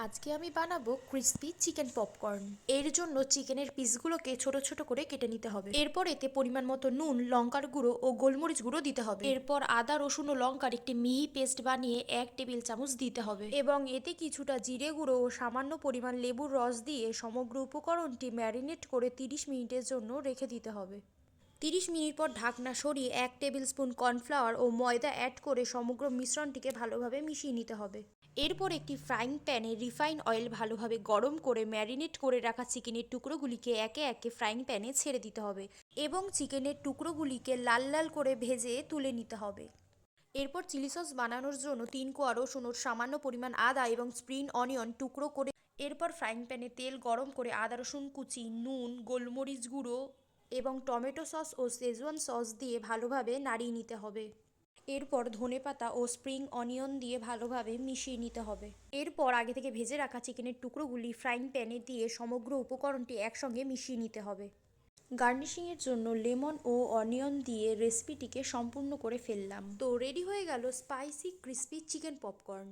আজকে আমি বানাবো ক্রিস্পি চিকেন পপকর্ন। এর জন্য চিকেনের পিসগুলোকে ছোট ছোট করে কেটে নিতে হবে। এরপর এতে পরিমাণ মতো নুন, লঙ্কার গুঁড়ো ও গোলমরিচ গুঁড়ো দিতে হবে। এরপর আদা, রসুন ও লঙ্কার একটি মিহি পেস্ট বানিয়ে 1 টেবিল চামচ দিতে হবে এবং এতে কিছুটা জিরে গুঁড়ো ও সামান্য পরিমাণ লেবুর রস দিয়ে সমগ্র উপকরণটি ম্যারিনেট করে 30 মিনিটের জন্য রেখে দিতে হবে। 30 মিনিট পর ঢাকনা সরিয়ে 1 টেবিল স্পুন কর্নফ্লাওয়ার ও ময়দা অ্যাড করে সমগ্র মিশ্রণটিকে ভালোভাবে মিশিয়ে নিতে হবে। এরপর একটি ফ্রাইং প্যানে রিফাইন অয়েল ভালোভাবে গরম করে ম্যারিনেট করে রাখা চিকেনের টুকরোগুলিকে একে একে ফ্রাইং প্যানে ছেড়ে দিতে হবে এবং চিকেনের টুকরোগুলিকে লাল লাল করে ভেজে তুলে নিতে হবে। এরপর চিলি সস বানানোর জন্য 3 কোয়া রসুন ও সামান্য পরিমাণ আদা এবং স্প্রিং অনিয়ন টুকরো করে এরপর ফ্রাইং প্যানে তেল গরম করে আদা রসুন কুচি, নুন, গোলমরিচ গুঁড়ো এবং টমেটো সস ও শেজওয়ান সস দিয়ে ভালোভাবে নাড়িয়ে নিতে হবে। এরপর ধনেপাতা ও স্প্রিং অনিয়ন দিয়ে ভালোভাবে মিশিয়ে নিতে হবে। এরপর আগে থেকে ভেজে রাখা চিকেনের টুকরোগুলি ফ্রাইং প্যানে দিয়ে সমগ্র উপকরণটি একসঙ্গে মিশিয়ে নিতে হবে। গার্নিশিংয়ের জন্য লেমন ও অনিয়ন দিয়ে রেসিপিটিকে সম্পূর্ণ করে ফেললাম। তো রেডি হয়ে গেল স্পাইসি ক্রিস্পি চিকেন পপকর্ন।